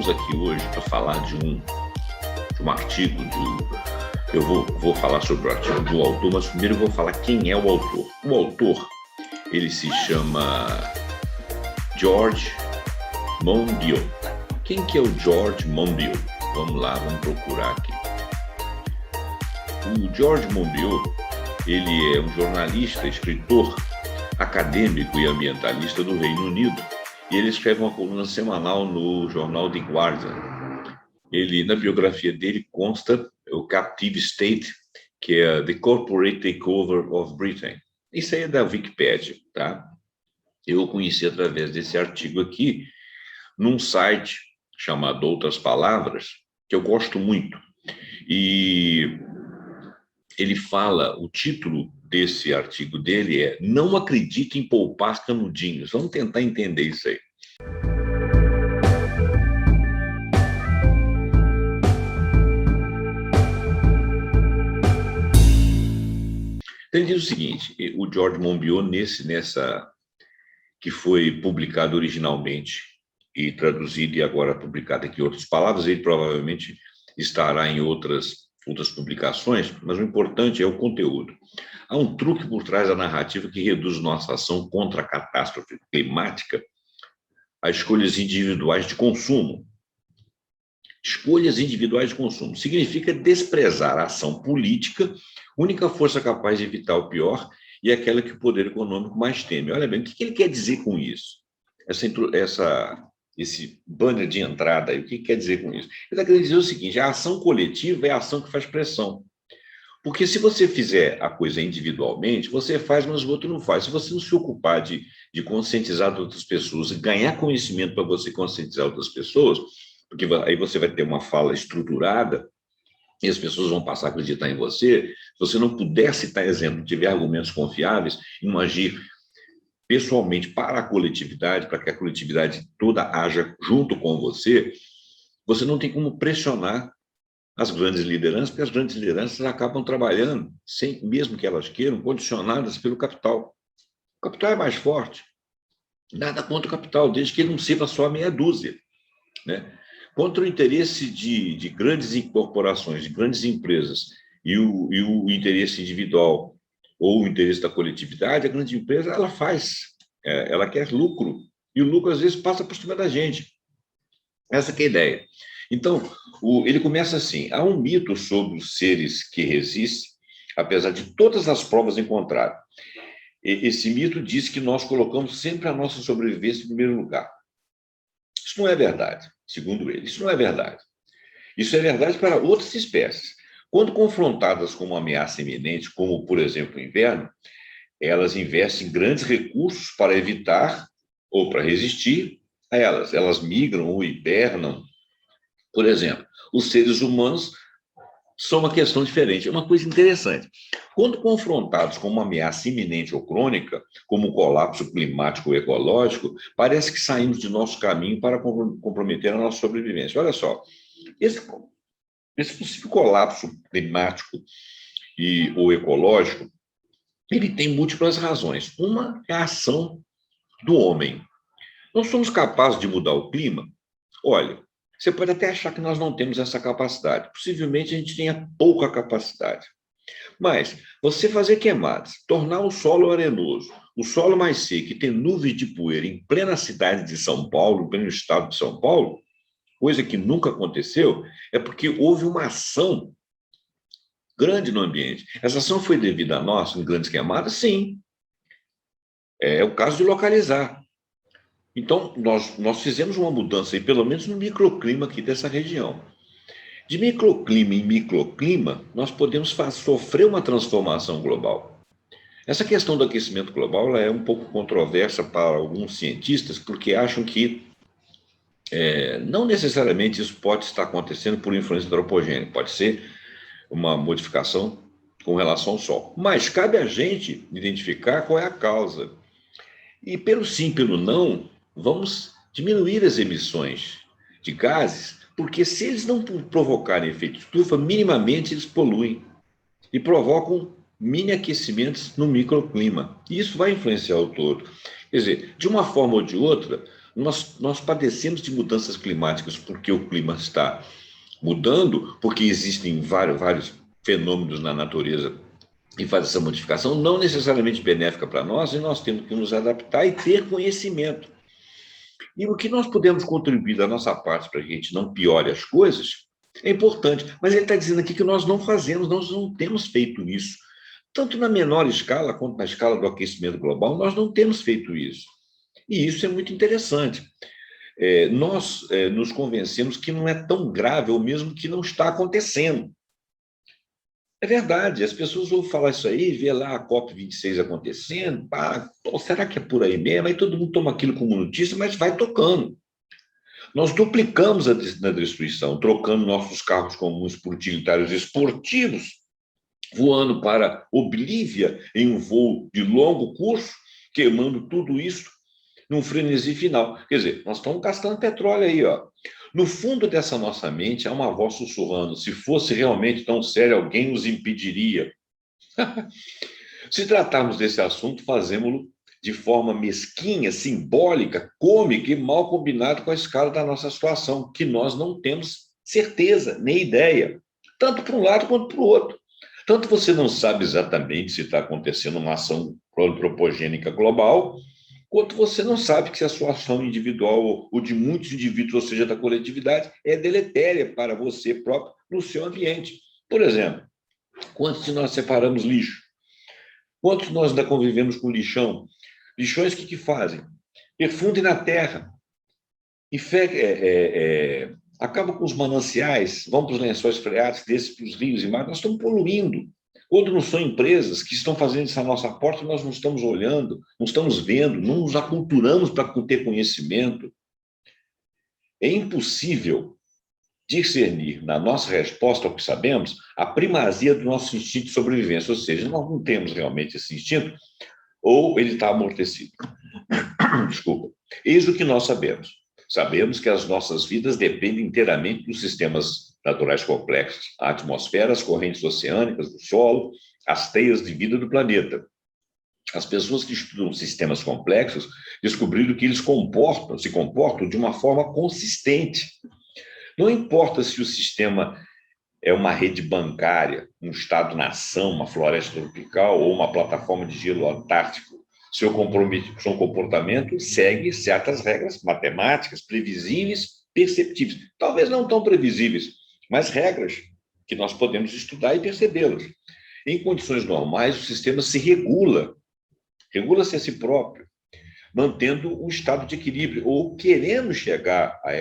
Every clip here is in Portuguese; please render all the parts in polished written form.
estamos aqui hoje para falar de um artigo, eu vou falar sobre o artigo do autor, mas primeiro eu vou falar quem é o autor. O autor, ele se chama George Monbiot. Quem que é o George Monbiot? Vamos lá, vamos procurar aqui. O George Monbiot, ele é um jornalista, escritor, acadêmico e ambientalista do Reino Unido, e ele escreve uma coluna semanal no jornal The Guardian. Na biografia dele consta o Captive State, que é The Corporate Takeover of Britain. Isso aí é da Wikipedia, tá? Eu o conheci através desse artigo aqui, num site chamado Outras Palavras, que eu gosto muito. E ele fala, o título desse artigo dele é Não Acredite em Poupar Canudinhos. Vamos tentar entender isso aí. Então, ele diz o seguinte, o George Monbiot, nessa que foi publicado originalmente e traduzido e agora publicado aqui em Outras Palavras, ele provavelmente estará em outras publicações, mas o importante é o conteúdo. Há um truque por trás da narrativa que reduz nossa ação contra a catástrofe climática a escolhas individuais de consumo. Escolhas individuais de consumo significa desprezar a ação política, única força capaz de evitar o pior e aquela que o poder econômico mais teme. Olha bem, o que ele quer dizer com isso? Esse banner de entrada aí, o que quer dizer com isso? Ele está querendo dizer o seguinte, a ação coletiva é a ação que faz pressão. Porque se você fizer a coisa individualmente, você faz, mas o outro não faz. Se você não se ocupar de conscientizar outras pessoas, ganhar conhecimento para você conscientizar outras pessoas, porque aí você vai ter uma fala estruturada e as pessoas vão passar a acreditar em você. Se você não puder citar exemplo, tiver argumentos confiáveis, e não agir pessoalmente para a coletividade, para que a coletividade toda haja junto com você, você não tem como pressionar as grandes lideranças, porque as grandes lideranças acabam trabalhando, mesmo que elas queiram, condicionadas pelo capital. O capital é mais forte. Nada contra o capital, desde que ele não sirva só a meia dúzia, né? Contra o interesse de grandes corporações, de grandes empresas, e o interesse individual ou o interesse da coletividade, a grande empresa, ela quer lucro, e o lucro às vezes passa por cima da gente. Essa que é a ideia. Então, ele começa assim, há um mito sobre os seres que resistem, apesar de todas as provas encontradas. Esse mito diz que nós colocamos sempre a nossa sobrevivência em primeiro lugar. Isso não é verdade, segundo ele, isso não é verdade. Isso é verdade para outras espécies. Quando confrontadas com uma ameaça iminente, como, por exemplo, o inverno, elas investem grandes recursos para evitar ou para resistir a elas. Elas migram ou hibernam. Por exemplo, os seres humanos são uma questão diferente. É uma coisa interessante. Quando confrontados com uma ameaça iminente ou crônica, como o colapso climático ou ecológico, parece que saímos de nosso caminho para comprometer a nossa sobrevivência. Olha só, esse possível colapso climático ou ecológico, ele tem múltiplas razões. Uma é a ação do homem. Nós somos capazes de mudar o clima? Olha, você pode até achar que nós não temos essa capacidade. Possivelmente a gente tenha pouca capacidade. Mas você fazer queimadas, tornar o solo arenoso, o solo mais seco e ter nuvens de poeira em plena cidade de São Paulo, em pleno estado de São Paulo, coisa que nunca aconteceu, é porque houve uma ação grande no ambiente. Essa ação foi devida a nós, em grandes queimadas? Sim. É o caso de localizar. Então, nós fizemos uma mudança, aí, pelo menos no microclima aqui dessa região. De microclima em microclima, nós podemos sofrer uma transformação global. Essa questão do aquecimento global ela é um pouco controversa para alguns cientistas, porque acham que não necessariamente isso pode estar acontecendo por influência antropogênica, pode ser uma modificação com relação ao Sol. Mas cabe a gente identificar qual é a causa. E pelo sim, pelo não, vamos diminuir as emissões de gases, porque se eles não provocarem efeito estufa, minimamente eles poluem e provocam mini aquecimentos no microclima. E isso vai influenciar o todo. Quer dizer, de uma forma ou de outra, Nós padecemos de mudanças climáticas porque o clima está mudando, porque existem vários fenômenos na natureza e faz essa modificação, não necessariamente benéfica para nós, e nós temos que nos adaptar e ter conhecimento. E o que nós podemos contribuir da nossa parte para que a gente não piore as coisas é importante. Mas ele está dizendo aqui que nós não fazemos, nós não temos feito isso. Tanto na menor escala quanto na escala do aquecimento global, nós não temos feito isso. E isso é muito interessante. Nós nos convencemos que não é tão grave, ou mesmo que não está acontecendo. É verdade, as pessoas vão falar isso aí, vê lá a COP26 acontecendo, pá, será que é por aí mesmo? Aí todo mundo toma aquilo como notícia, mas vai tocando. Nós duplicamos a destruição, trocando nossos carros comuns por utilitários esportivos, voando para Oblívia em um voo de longo curso, queimando tudo isso num frenesi final. Quer dizer, nós estamos gastando petróleo aí, ó. No fundo dessa nossa mente há uma voz sussurrando: se fosse realmente tão sério, alguém nos impediria. Se tratarmos desse assunto, fazemos-lo de forma mesquinha, simbólica, cômica e mal combinado com a escala da nossa situação, que nós não temos certeza, nem ideia, tanto para um lado quanto para o outro. Tanto você não sabe exatamente se está acontecendo uma ação antropogênica global, quanto você não sabe que a sua ação individual ou de muitos indivíduos, ou seja, da coletividade, é deletéria para você próprio no seu ambiente. Por exemplo, quantos de nós separamos lixo? Quantos nós ainda convivemos com lixão? Lixões o que fazem? Perfundem na terra, acabam com os mananciais, vão para os lençóis freáticos, descem para os rios e mares. Nós estamos poluindo. Quando não são empresas que estão fazendo isso à nossa porta, nós não estamos olhando, não estamos vendo, não nos aculturamos para ter conhecimento. É impossível discernir, na nossa resposta ao que sabemos, a primazia do nosso instinto de sobrevivência, ou seja, nós não temos realmente esse instinto, ou ele está amortecido. Desculpa. Eis o que nós sabemos. Sabemos que as nossas vidas dependem inteiramente dos sistemas naturais complexos, a atmosfera, as correntes oceânicas, do solo, as teias de vida do planeta. As pessoas que estudam sistemas complexos descobriram que eles se comportam de uma forma consistente. Não importa se o sistema é uma rede bancária, um estado-nação, uma floresta tropical ou uma plataforma de gelo antártico. Seu comportamento segue certas regras matemáticas, previsíveis, perceptíveis. Talvez não tão previsíveis, mas regras que nós podemos estudar e percebê-las. Em condições normais, o sistema se regula-se a si próprio, mantendo um estado de equilíbrio, ou querendo chegar a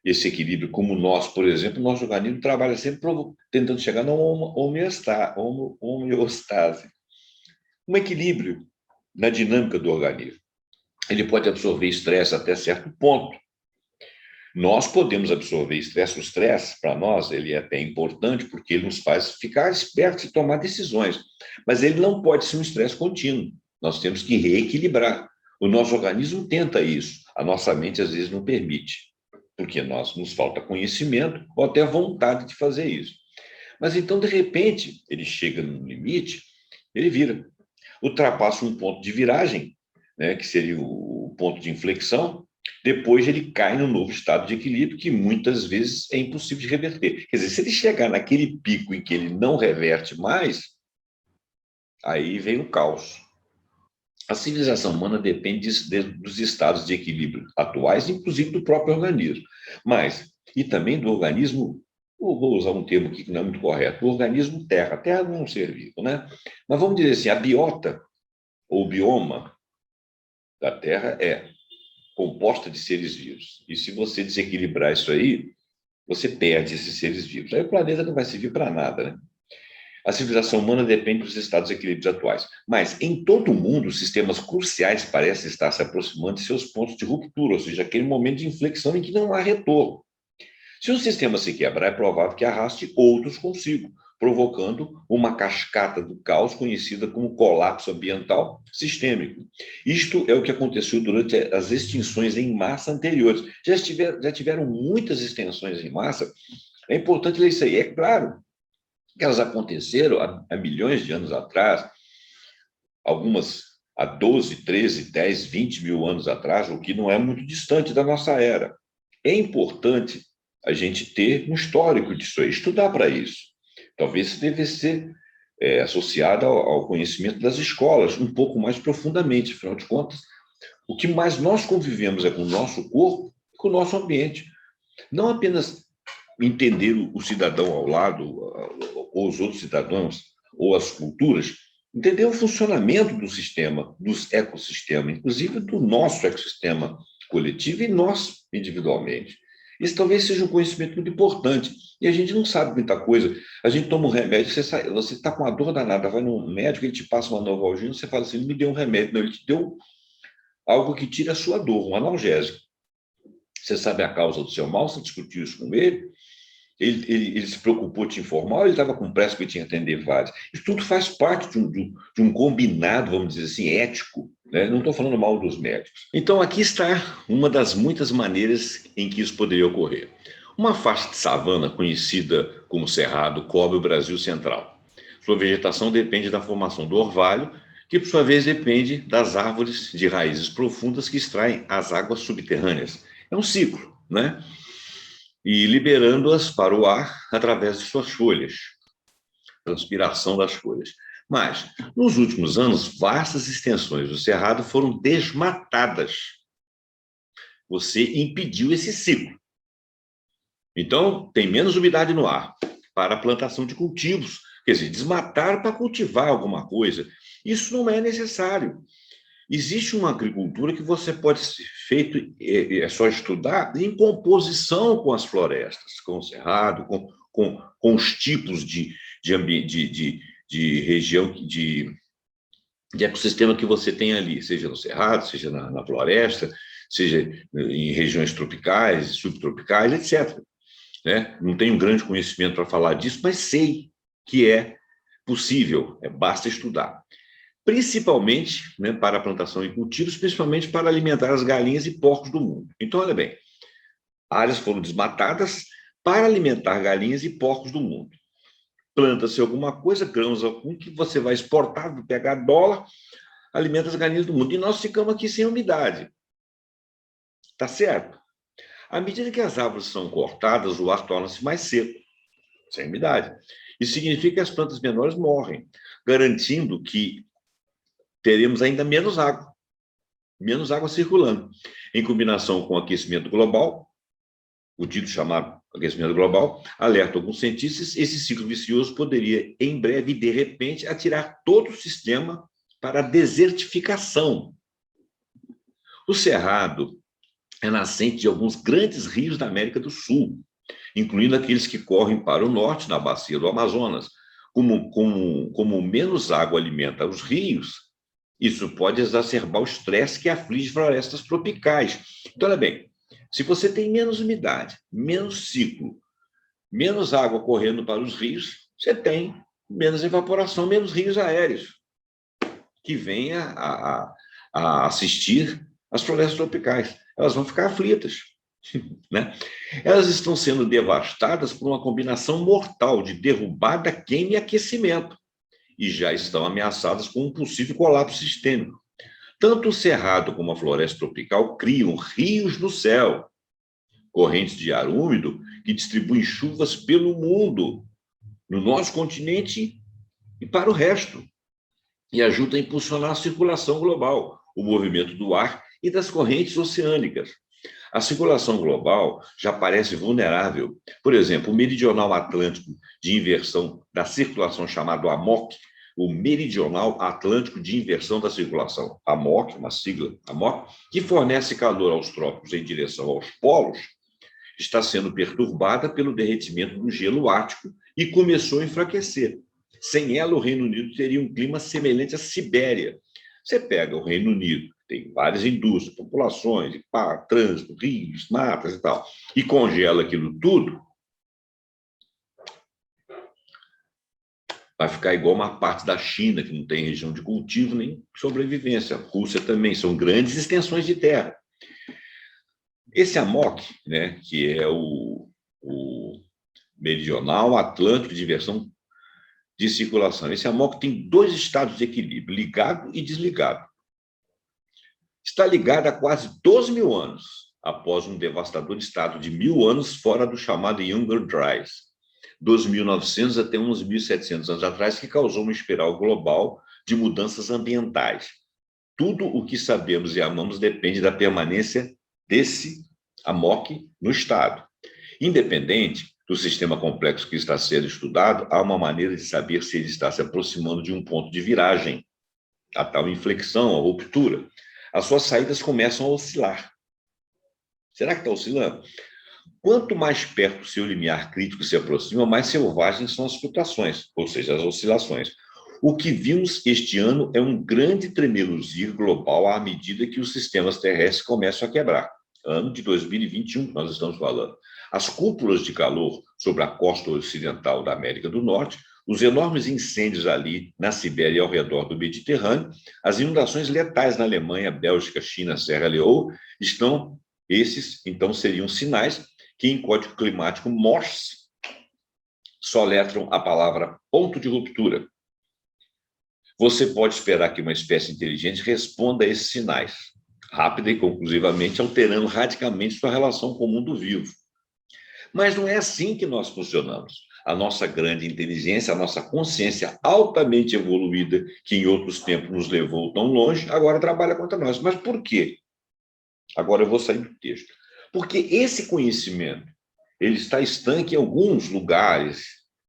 esse equilíbrio, como nós, por exemplo, nosso organismo trabalha sempre tentando chegar na homeostase, um equilíbrio na dinâmica do organismo. Ele pode absorver estresse até certo ponto. Nós podemos absorver estresse. O estresse, para nós, ele é até importante porque ele nos faz ficar espertos e tomar decisões. Mas ele não pode ser um estresse contínuo. Nós temos que reequilibrar. O nosso organismo tenta isso. A nossa mente, às vezes, não permite, porque nos falta conhecimento ou até vontade de fazer isso. Mas então, de repente, ele chega no limite, ele vira. Ultrapassa um ponto de viragem, né, que seria o ponto de inflexão, depois ele cai num novo estado de equilíbrio que muitas vezes é impossível de reverter. Quer dizer, se ele chegar naquele pico em que ele não reverte mais, aí vem o caos. A civilização humana depende dos estados de equilíbrio atuais, inclusive do próprio organismo, e também do organismo. Vou usar um termo aqui que não é muito correto, o organismo terra. A terra não é um ser vivo, né? Mas vamos dizer assim, a biota, ou bioma da terra é composta de seres vivos. E se você desequilibrar isso aí, você perde esses seres vivos. Aí o planeta não vai servir para nada, né? A civilização humana depende dos estados de equilíbrio atuais. Mas em todo o mundo, sistemas cruciais parecem estar se aproximando de seus pontos de ruptura, ou seja, aquele momento de inflexão em que não há retorno. Se um sistema se quebrar, é provável que arraste outros consigo, provocando uma cascata do caos conhecida como colapso ambiental sistêmico. Isto é o que aconteceu durante as extinções em massa anteriores. Já tiveram muitas extinções em massa. É importante ler isso aí. É claro que elas aconteceram há milhões de anos atrás, algumas há 12, 13, 10, 20 mil anos atrás, o que não é muito distante da nossa era. É importante a gente ter um histórico disso aí, estudar para isso. Talvez isso deve ser associado ao conhecimento das escolas, um pouco mais profundamente, afinal de contas, o que mais nós convivemos é com o nosso corpo e com o nosso ambiente. Não apenas entender o cidadão ao lado, ou os outros cidadãos, ou as culturas, entender o funcionamento do sistema, dos ecossistemas, inclusive do nosso ecossistema coletivo e nós individualmente. Isso talvez seja um conhecimento muito importante. E a gente não sabe muita coisa. A gente toma um remédio, você está com uma dor danada, vai no médico, ele te passa uma Novalgina, você fala assim, ele me deu um remédio. Não, ele te deu algo que tira a sua dor, um analgésico. Você sabe a causa do seu mal, você discutiu isso com ele, ele se preocupou de te informar, ou ele estava com pressa porque tinha que atender vários. Isso tudo faz parte de um combinado, vamos dizer assim, ético, né? Não estou falando mal dos médicos. Então, aqui está uma das muitas maneiras em que isso poderia ocorrer. Uma faixa de savana, conhecida como Cerrado, cobre o Brasil central. Sua vegetação depende da formação do orvalho, que, por sua vez, depende das árvores de raízes profundas que extraem as águas subterrâneas. É um ciclo, né? E liberando-as para o ar através de suas folhas, transpiração das folhas. Mas, nos últimos anos, vastas extensões do Cerrado foram desmatadas. Você impediu esse ciclo. Então, tem menos umidade no ar para a plantação de cultivos. Quer dizer, desmatar para cultivar alguma coisa. Isso não é necessário. Existe uma agricultura que você pode ser feito, é só estudar, em composição com as florestas, com o cerrado, com os tipos de região, de ecossistema que você tem ali, seja no cerrado, seja na floresta, seja em regiões tropicais, subtropicais, etc. Né? Não tenho um grande conhecimento para falar disso, mas sei que é possível, basta estudar. Principalmente, né, para a plantação e cultivos, principalmente para alimentar as galinhas e porcos do mundo. Então, olha bem, áreas foram desmatadas para alimentar galinhas e porcos do mundo. Planta-se alguma coisa, grãos algum, que você vai exportar, pegar dólar, alimenta as galinhas do mundo. E nós ficamos aqui sem umidade. Tá certo? À medida que as árvores são cortadas, o ar torna-se mais seco, sem umidade. Isso significa que as plantas menores morrem, garantindo que teremos ainda menos água circulando. Em combinação com o aquecimento global, o dito chamado aquecimento global, alerta alguns cientistas, esse ciclo vicioso poderia, em breve, de repente, atirar todo o sistema para a desertificação. O Cerrado é nascente de alguns grandes rios da América do Sul, incluindo aqueles que correm para o norte, na bacia do Amazonas. Como menos água alimenta os rios, isso pode exacerbar o estresse que aflige florestas tropicais. Então, olha bem, se você tem menos umidade, menos ciclo, menos água correndo para os rios, você tem menos evaporação, menos rios aéreos, que vêm a assistir às florestas tropicais. Elas vão ficar aflitas. Né? Elas estão sendo devastadas por uma combinação mortal de derrubada, queima e aquecimento, e já estão ameaçadas com um possível colapso sistêmico. Tanto o cerrado como a floresta tropical criam rios no céu, correntes de ar úmido que distribuem chuvas pelo mundo, no nosso continente e para o resto, e ajudam a impulsionar a circulação global, o movimento do ar e das correntes oceânicas. A circulação global já parece vulnerável. Por exemplo, o meridional atlântico de inversão da circulação, chamado AMOC, o Meridional Atlântico de Inversão da Circulação, AMOC, uma sigla, AMOC, que fornece calor aos trópicos em direção aos polos, está sendo perturbada pelo derretimento do gelo ártico e começou a enfraquecer. Sem ela, o Reino Unido teria um clima semelhante à Sibéria. Você pega o Reino Unido, tem várias indústrias, populações, trânsito, rios, matas e tal, e congela aquilo tudo, vai ficar igual uma parte da China, que não tem região de cultivo nem sobrevivência. A Rússia também, são grandes extensões de terra. Esse AMOC, né, que é o Meridional Atlântico de Inversão de Circulação, esse AMOC tem dois estados de equilíbrio, ligado e desligado. está ligada a quase 12 mil anos, após um devastador estado de 1.000 anos fora do chamado Younger Dryas, dos 1900 até uns 1.700 anos atrás, que causou uma espiral global de mudanças ambientais. Tudo o que sabemos e amamos depende da permanência desse AMOC no estado. Independente do sistema complexo que está sendo estudado, há uma maneira de saber se ele está se aproximando de um ponto de viragem, a tal inflexão, a ruptura. As suas saídas começam a oscilar. Será que está oscilando? Quanto mais perto o seu limiar crítico se aproxima, mais selvagens são as flutuações, ou seja, as oscilações. O que vimos este ano é um grande tremeluzir global à medida que os sistemas terrestres começam a quebrar. Ano de 2021, que nós estamos falando. As cúpulas de calor sobre a costa ocidental da América do Norte, os enormes incêndios ali na Sibéria e ao redor do Mediterrâneo, as inundações letais na Alemanha, Bélgica, China, Serra Leoa, esses, então, seriam sinais que, em código climático Morse, soletram a palavra ponto de ruptura. Você pode esperar que uma espécie inteligente responda a esses sinais, rápida e conclusivamente, alterando radicalmente sua relação com o mundo vivo. Mas não é assim que nós funcionamos. A nossa grande inteligência, a nossa consciência altamente evoluída, que em outros tempos nos levou tão longe, agora trabalha contra nós. Mas por quê? Agora eu vou sair do texto. Porque esse conhecimento, ele está estanque em alguns lugares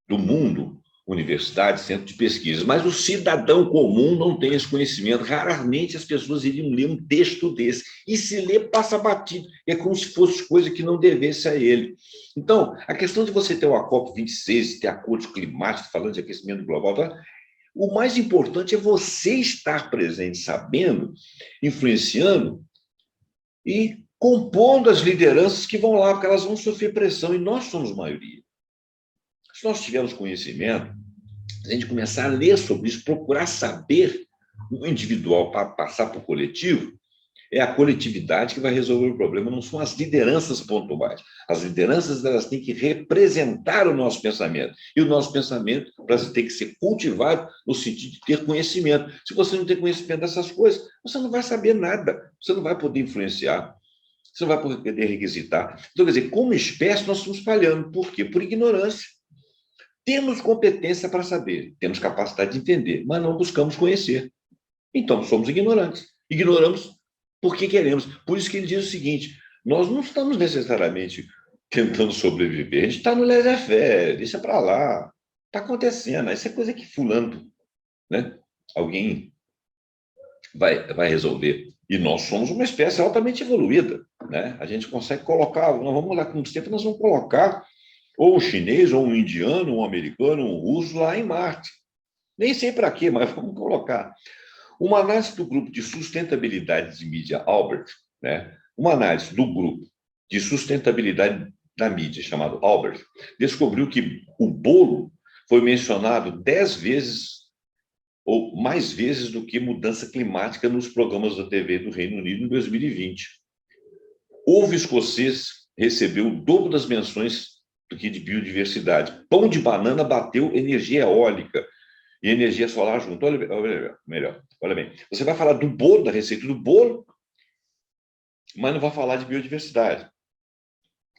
do mundo, universidades, centros de pesquisa, mas o cidadão comum não tem esse conhecimento. Raramente as pessoas iriam ler um texto desse. E se lê, passa batido. É como se fosse coisa que não devesse a ele. Então, a questão de você ter uma COP26, ter acordos climáticos, falando de aquecimento global, tá? O mais importante é você estar presente, sabendo, influenciando e compondo as lideranças que vão lá, porque elas vão sofrer pressão, e nós somos maioria. Se nós tivermos conhecimento, a gente começar a ler sobre isso, procurar saber o individual para passar para o coletivo, é a coletividade que vai resolver o problema, não são as lideranças pontuais. As lideranças, elas têm que representar o nosso pensamento. E o nosso pensamento tem que ser cultivado no sentido de ter conhecimento. Se você não tem conhecimento dessas coisas, você não vai saber nada, você não vai poder influenciar, você não vai poder requisitar. Então, quer dizer, como espécie, nós estamos falhando. Por quê? Por ignorância. Temos competência para saber, temos capacidade de entender, mas não buscamos conhecer. Então, somos ignorantes. Ignoramos porque queremos. Por isso que ele diz o seguinte: nós não estamos necessariamente tentando sobreviver, a gente está no laissez-faire, deixa para lá. Está acontecendo, isso é coisa que fulano, né? Alguém vai resolver. E nós somos uma espécie altamente evoluída, né? A gente consegue colocar, nós vamos lá com o tempo, nós vamos colocar ou um chinês, ou um indiano, um americano, um russo lá em Marte. Nem sei para quê, mas vamos colocar. Uma análise do grupo de sustentabilidade de mídia Albert, né? Uma análise do grupo de sustentabilidade da mídia, chamado Albert, descobriu que o bolo foi mencionado 10 vezes ou mais vezes do que mudança climática nos programas da TV do Reino Unido em 2020. O ovo escocês recebeu o dobro das menções do que de biodiversidade. Pão de banana bateu energia eólica e energia solar junto. Olha melhor, olha bem. Você vai falar do bolo, da receita do bolo, mas não vai falar de biodiversidade.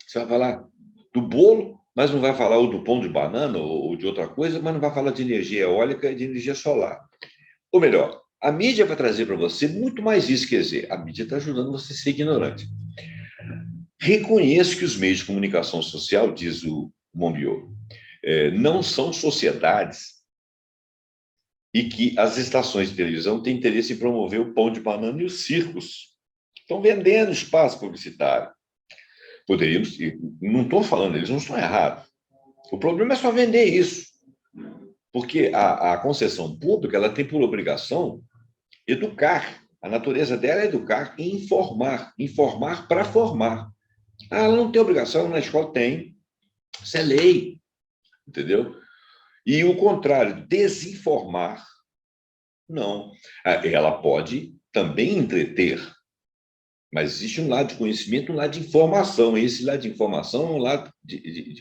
Você vai falar do bolo, mas não vai falar ou do pão de banana ou de outra coisa, mas não vai falar de energia eólica e de energia solar. Ou melhor, a mídia vai trazer para você muito mais isso, quer dizer, a mídia está ajudando você a ser ignorante. Reconheço que os meios de comunicação social, diz o Monbiot, não são sociedades e que as estações de televisão têm interesse em promover o pão de banana e os circos. Estão vendendo espaço publicitário. Poderíamos, não estou falando, eles não estão errados. O problema é só vender isso. Porque a concessão pública, ela tem por obrigação educar. A natureza dela é educar e informar. Informar para formar. Ela não tem obrigação, na escola tem. Isso é lei, entendeu? E o contrário, desinformar, não. Ela pode também entreter, mas existe um lado de conhecimento, um lado de informação. E esse lado de informação é um lado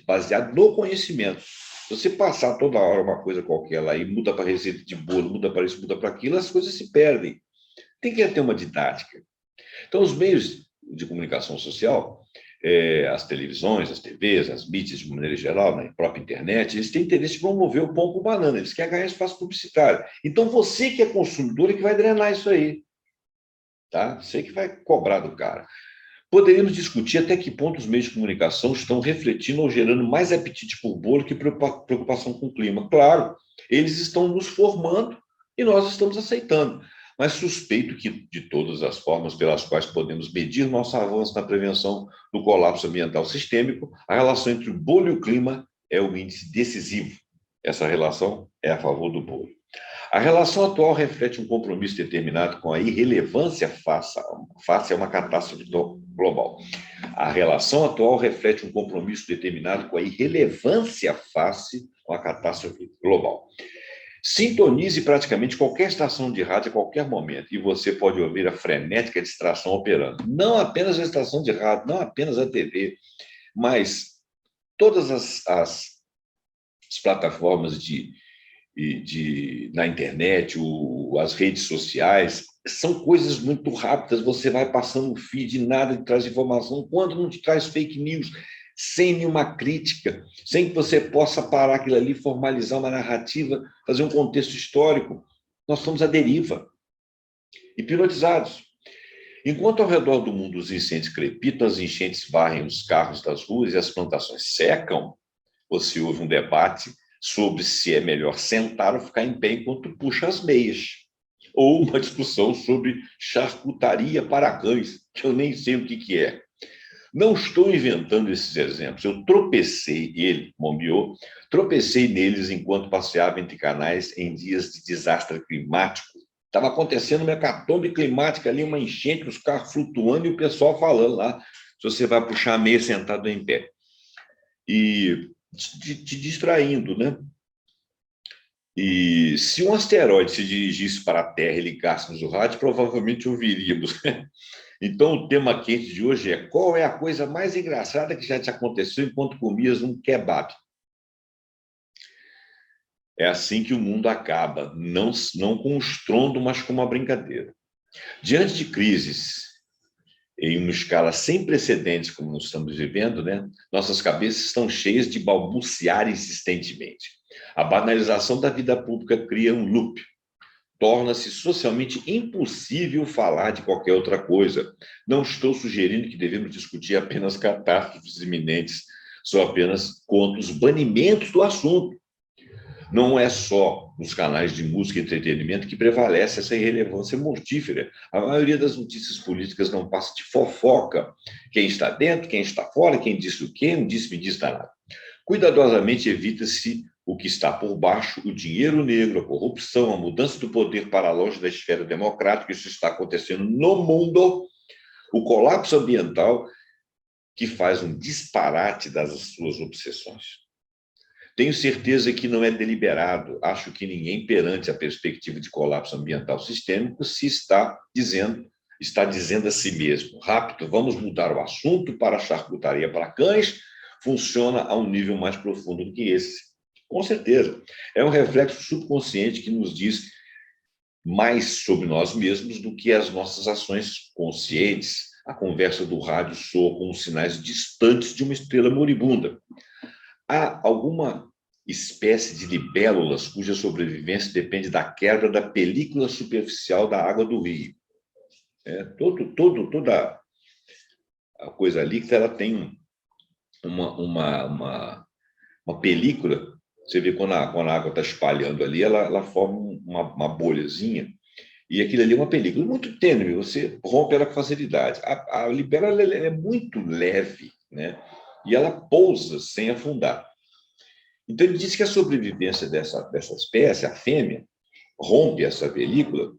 baseado no conhecimento. Se você passar toda hora uma coisa qualquer lá e muda para receita de bolo, muda para isso, muda para aquilo, as coisas se perdem. Tem que ter uma didática. Então, os meios de comunicação social, as televisões, as TVs, as mídias de maneira geral, na própria internet, eles têm interesse de promover o pão com banana, eles querem ganhar espaço publicitário. Então, você que é consumidor é que vai drenar isso aí, tá? Você que vai cobrar do cara. Poderíamos discutir até que ponto os meios de comunicação estão refletindo ou gerando mais apetite por bolo que preocupação com o clima. Claro, eles estão nos formando e nós estamos aceitando. Mas suspeito que, de todas as formas pelas quais podemos medir nosso avanço na prevenção do colapso ambiental sistêmico, a relação entre o bolo e o clima é o índice decisivo. Essa relação é a favor do bolo. A relação atual reflete um compromisso determinado com a irrelevância face a uma catástrofe global. A relação atual reflete um compromisso determinado com a irrelevância face a uma catástrofe global. Sintonize praticamente qualquer estação de rádio a qualquer momento e você pode ouvir a frenética distração operando. Não apenas a estação de rádio, não apenas a TV, mas todas as plataformas na internet, as redes sociais, são coisas muito rápidas, você vai passando um feed, nada te traz informação, quando não te traz fake news, sem nenhuma crítica, sem que você possa parar aquilo ali, formalizar uma narrativa, fazer um contexto histórico, nós estamos à deriva, hipnotizados. Enquanto ao redor do mundo os incêndios crepitam, as enchentes varrem os carros das ruas e as plantações secam, você ouve um debate sobre se é melhor sentar ou ficar em pé enquanto puxa as meias. Ou uma discussão sobre charcutaria para cães, que eu nem sei o que é. Não estou inventando esses exemplos. Eu tropecei neles enquanto passeava entre canais em dias de desastre climático. Estava acontecendo uma hecatombe climática ali, uma enchente, os carros flutuando e o pessoal falando lá, se você vai puxar a meia sentado em pé. E te distraindo, né? E se um asteroide se dirigisse para a Terra e ligássemos o rádio, provavelmente ouviríamos. Então, o tema quente de hoje é: qual é a coisa mais engraçada que já te aconteceu enquanto comias um kebab? É assim que o mundo acaba, não com um estrondo, mas com uma brincadeira. Diante de crises em uma escala sem precedentes, como nós estamos vivendo, né? Nossas cabeças estão cheias de balbuciar insistentemente. A banalização da vida pública cria um loop. Torna-se socialmente impossível falar de qualquer outra coisa. Não estou sugerindo que devemos discutir apenas catástrofes iminentes, só apenas contra os banimentos do assunto. Não é só nos canais de música e entretenimento que prevalece essa irrelevância mortífera. A maioria das notícias políticas não passa de fofoca. Quem está dentro, quem está fora, quem disse o quê, não disse, me disse nada. Cuidadosamente evita-se o que está por baixo, o dinheiro negro, a corrupção, a mudança do poder para longe da esfera democrática. Isso está acontecendo no mundo. O colapso ambiental que faz um disparate das suas obsessões. Tenho certeza que não é deliberado. Acho que ninguém, perante a perspectiva de colapso ambiental sistêmico, está dizendo a si mesmo: rápido, vamos mudar o assunto para a charcutaria para cães. Funciona a um nível mais profundo do que esse. Com certeza. É um reflexo subconsciente que nos diz mais sobre nós mesmos do que as nossas ações conscientes. A conversa do rádio soa com os sinais distantes de uma estrela moribunda. Há alguma espécie de libélulas cuja sobrevivência depende da quebra da película superficial da água do rio. Toda a coisa ali que ela tem uma película. Você vê quando a água está espalhando ali, ela forma uma bolhazinha, e aquilo ali é uma película muito tênue, você rompe ela com facilidade. A libélula é muito leve, né? E ela pousa sem afundar. Então, ele diz que a sobrevivência dessa espécie, a fêmea, rompe essa película,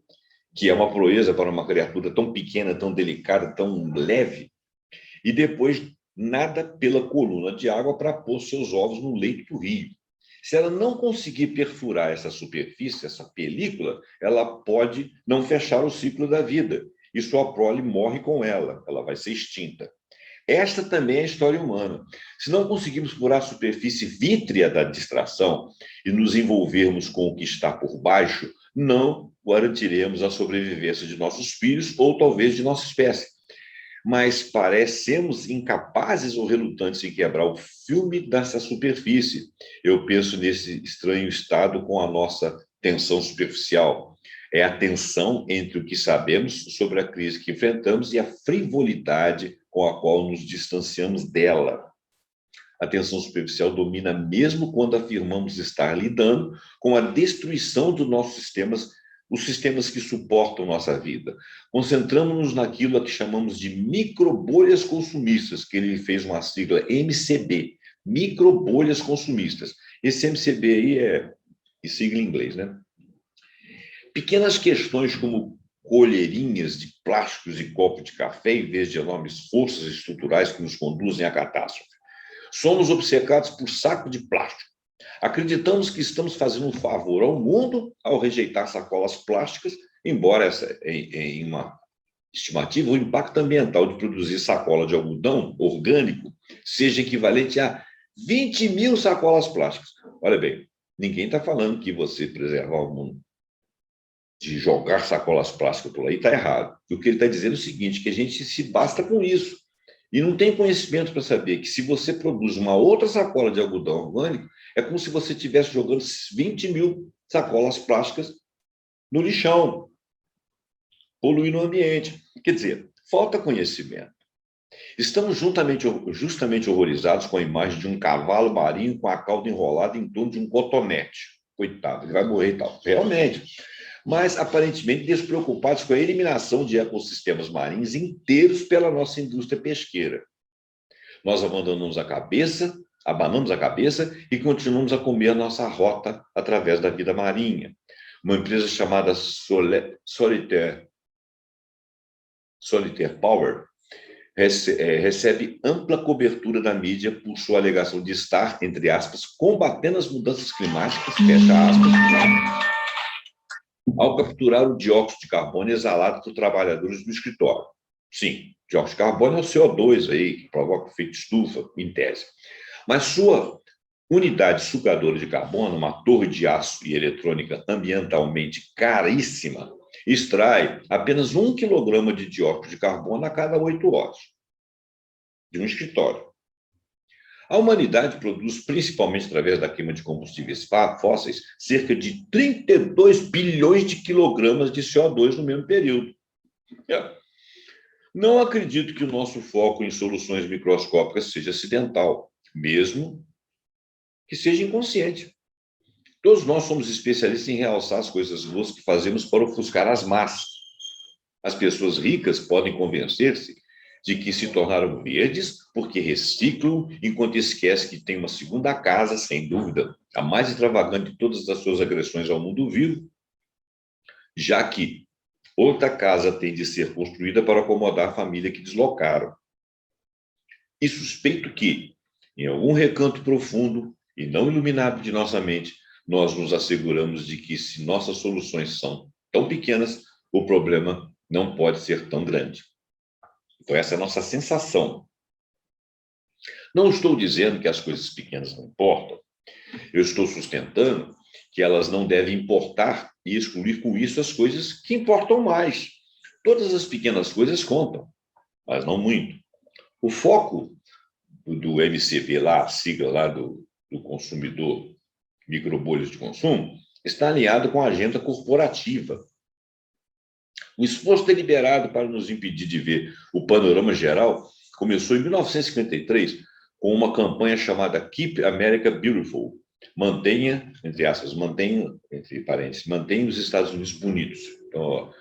que é uma proeza para uma criatura tão pequena, tão delicada, tão leve, e depois nada pela coluna de água para pôr seus ovos no leito do rio. Se ela não conseguir perfurar essa superfície, essa película, ela pode não fechar o ciclo da vida, e sua prole morre com ela vai ser extinta. Esta também é a história humana. Se não conseguirmos furar a superfície vítrea da distração e nos envolvermos com o que está por baixo, não garantiremos a sobrevivência de nossos filhos ou talvez de nossa espécie. Mas parecemos incapazes ou relutantes em quebrar o filme dessa superfície. Eu penso nesse estranho estado com a nossa tensão superficial. É a tensão entre o que sabemos sobre a crise que enfrentamos e a frivolidade com a qual nos distanciamos dela. A tensão superficial domina mesmo quando afirmamos estar lidando com a destruição dos nossos sistemas, os sistemas que suportam nossa vida. Concentramos-nos naquilo a que chamamos de microbolhas consumistas, que ele fez uma sigla MCB, microbolhas consumistas. Esse MCB aí é sigla em inglês, né? Pequenas questões como colherinhas de plásticos e copo de café, em vez de enormes forças estruturais que nos conduzem à catástrofe. Somos obcecados por saco de plástico. Acreditamos que estamos fazendo um favor ao mundo ao rejeitar sacolas plásticas, embora em uma estimativa, o impacto ambiental de produzir sacola de algodão orgânico seja equivalente a 20 mil sacolas plásticas. Olha bem, ninguém está falando que você preservar o mundo de jogar sacolas plásticas por aí está errado. O que ele está dizendo é o seguinte, que a gente se basta com isso. E não tem conhecimento para saber que se você produz uma outra sacola de algodão orgânico, é como se você estivesse jogando 20 mil sacolas plásticas no lixão, poluindo o ambiente. Quer dizer, falta conhecimento. Estamos justamente horrorizados com a imagem de um cavalo marinho com a cauda enrolada em torno de um cotonete. Coitado, ele vai morrer e tal. Realmente. Mas, aparentemente, despreocupados com a eliminação de ecossistemas marinhos inteiros pela nossa indústria pesqueira. Nós abanamos a cabeça e continuamos a comer a nossa rota através da vida marinha. Uma empresa chamada Solitaire Power recebe ampla cobertura da mídia por sua alegação de estar, entre aspas, combatendo as mudanças climáticas, fecha aspas, ao capturar o dióxido de carbono exalado por trabalhadores do escritório. Sim, dióxido de carbono é o CO2 aí, que provoca efeito estufa, em tese. Mas sua unidade sugadora de carbono, uma torre de aço e eletrônica ambientalmente caríssima, extrai apenas 1 quilograma de dióxido de carbono a cada 8 horas de um escritório. A humanidade produz, principalmente através da queima de combustíveis fósseis, cerca de 32 bilhões de quilogramas de CO2 no mesmo período. Não acredito que o nosso foco em soluções microscópicas seja acidental, mesmo que seja inconsciente. Todos nós somos especialistas em realçar as coisas boas que fazemos para ofuscar as más. As pessoas ricas podem convencer-se de que se tornaram verdes porque reciclam, enquanto esquece que tem uma segunda casa, sem dúvida, a mais extravagante de todas as suas agressões ao mundo vivo, já que outra casa tem de ser construída para acomodar a família que deslocaram. E suspeito que, em algum recanto profundo e não iluminado de nossa mente, nós nos asseguramos de que, se nossas soluções são tão pequenas, o problema não pode ser tão grande. Então, essa é a nossa sensação. Não estou dizendo que as coisas pequenas não importam. Eu estou sustentando que elas não devem importar e excluir com isso as coisas que importam mais. Todas as pequenas coisas contam, mas não muito. O foco do MCV lá, a sigla lá do consumidor, microbolhas de consumo, está alinhado com a agenda corporativa. O esforço deliberado para nos impedir de ver o panorama geral começou em 1953 com uma campanha chamada Keep America Beautiful. Mantenha, entre aspas, mantenha, entre parênteses, mantenha os Estados Unidos bonitos. Então,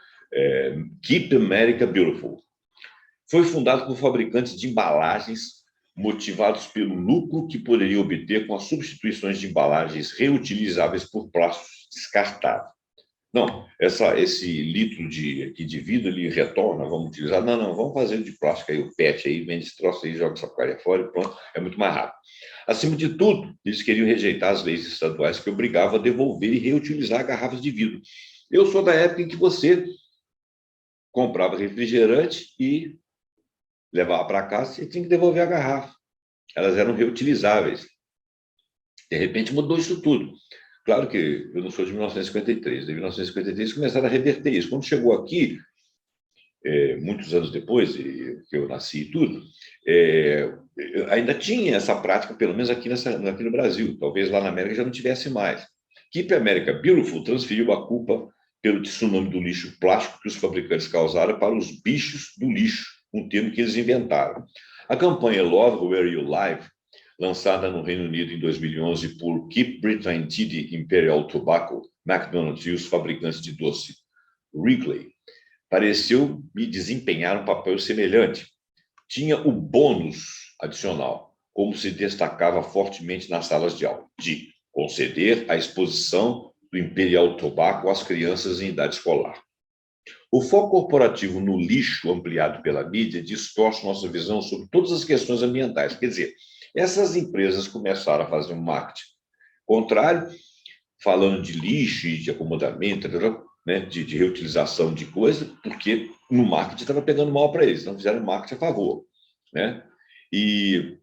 Keep America Beautiful. Foi fundado por fabricantes de embalagens motivados pelo lucro que poderiam obter com as substituições de embalagens reutilizáveis por plásticos descartáveis. Não, esse litro de vidro ele retorna, vamos utilizar. Não, vamos fazer de plástico aí, o PET aí, vende esse troço aí, joga essa porcaria fora e pronto, é muito mais rápido. Acima de tudo, eles queriam rejeitar as leis estaduais que obrigavam a devolver e reutilizar garrafas de vidro. Eu sou da época em que você comprava refrigerante e levava para casa e tinha que devolver a garrafa. Elas eram reutilizáveis. De repente mudou isso tudo. Claro que eu não sou de 1953. De 1953 começaram a reverter isso. Quando chegou aqui, muitos anos depois que eu nasci e tudo, ainda tinha essa prática, pelo menos aqui no Brasil. Talvez lá na América já não tivesse mais. Keep America Beautiful transferiu a culpa pelo tsunami do lixo plástico que os fabricantes causaram para os bichos do lixo, um termo que eles inventaram. A campanha Love Where You Live, lançada no Reino Unido em 2011 por Keep Britain TD Imperial Tobacco, McDonald's e os fabricantes de doce Wrigley, pareceu me desempenhar um papel semelhante. Tinha o bônus adicional, como se destacava fortemente nas salas de aula, de conceder a exposição do Imperial Tobacco às crianças em idade escolar. O foco corporativo no lixo ampliado pela mídia distorce nossa visão sobre todas as questões ambientais. Quer dizer, essas empresas começaram a fazer um marketing contrário, falando de lixo e de acomodamento, né, de reutilização de coisa, porque no marketing estava pegando mal para eles, não fizeram marketing a favor. Né? E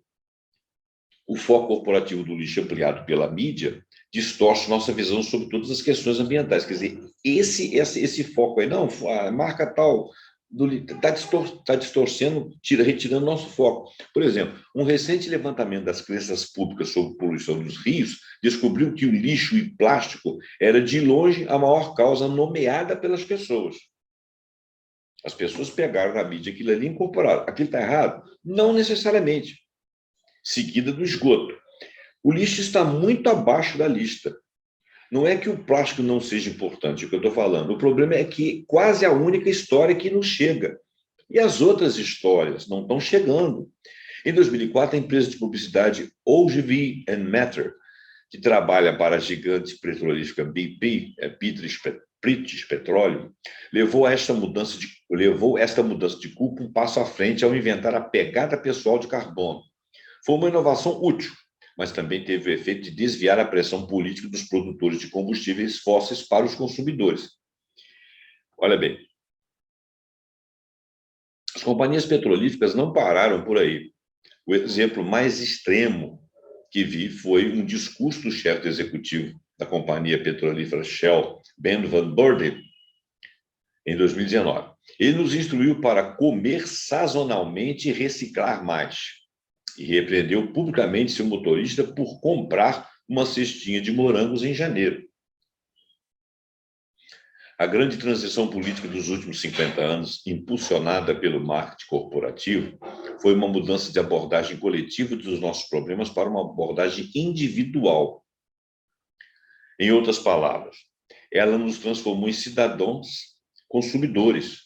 o foco corporativo do lixo ampliado pela mídia distorce nossa visão sobre todas as questões ambientais. Quer dizer, esse foco aí, não, a marca tal está distorcendo, retirando nosso foco. Por exemplo, um recente levantamento das crenças públicas sobre poluição dos rios descobriu que o lixo e plástico era, de longe, a maior causa nomeada pelas pessoas. As pessoas pegaram na mídia aquilo ali e incorporaram. Aquilo está errado? Não necessariamente. Seguida do esgoto. O lixo está muito abaixo da lista. Não é que o plástico não seja importante, é o que eu estou falando. O problema é que quase a única história que nos chega. E as outras histórias não estão chegando. Em 2004, a empresa de publicidade Ogilvy and Mather, que trabalha para a gigante petrolífera BP, British Petroleum, levou esta mudança de culpa um passo à frente ao inventar a pegada pessoal de carbono. Foi uma inovação útil, mas também teve o efeito de desviar a pressão política dos produtores de combustíveis fósseis para os consumidores. Olha bem, as companhias petrolíferas não pararam por aí. O exemplo mais extremo que vi foi um discurso do chefe executivo da companhia petrolífera Shell, Ben Van Beurden, em 2019. Ele nos instruiu para comer sazonalmente e reciclar mais. E repreendeu publicamente seu motorista por comprar uma cestinha de morangos em janeiro. A grande transição política dos últimos 50 anos, impulsionada pelo marketing corporativo, foi uma mudança de abordagem coletiva dos nossos problemas para uma abordagem individual. Em outras palavras, ela nos transformou em cidadãos consumidores.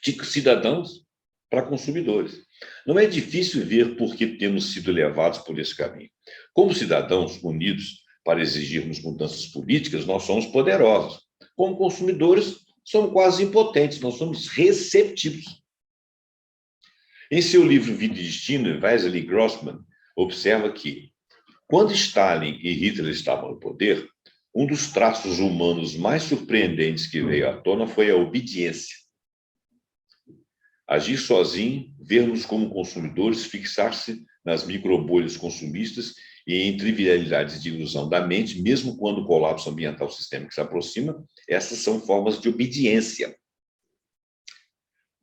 De cidadãos para consumidores. Não é difícil ver por que temos sido levados por esse caminho. Como cidadãos unidos para exigirmos mudanças políticas, nós somos poderosos. Como consumidores, somos quase impotentes, nós somos receptivos. Em seu livro Vida e Destino, Vasily Grossman observa que, quando Stalin e Hitler estavam no poder, um dos traços humanos mais surpreendentes que veio à tona foi a obediência. Agir sozinho, ver-nos como consumidores, fixar-se nas microbolhas consumistas e em trivialidades de ilusão da mente, mesmo quando o colapso ambiental sistêmico se aproxima, essas são formas de obediência.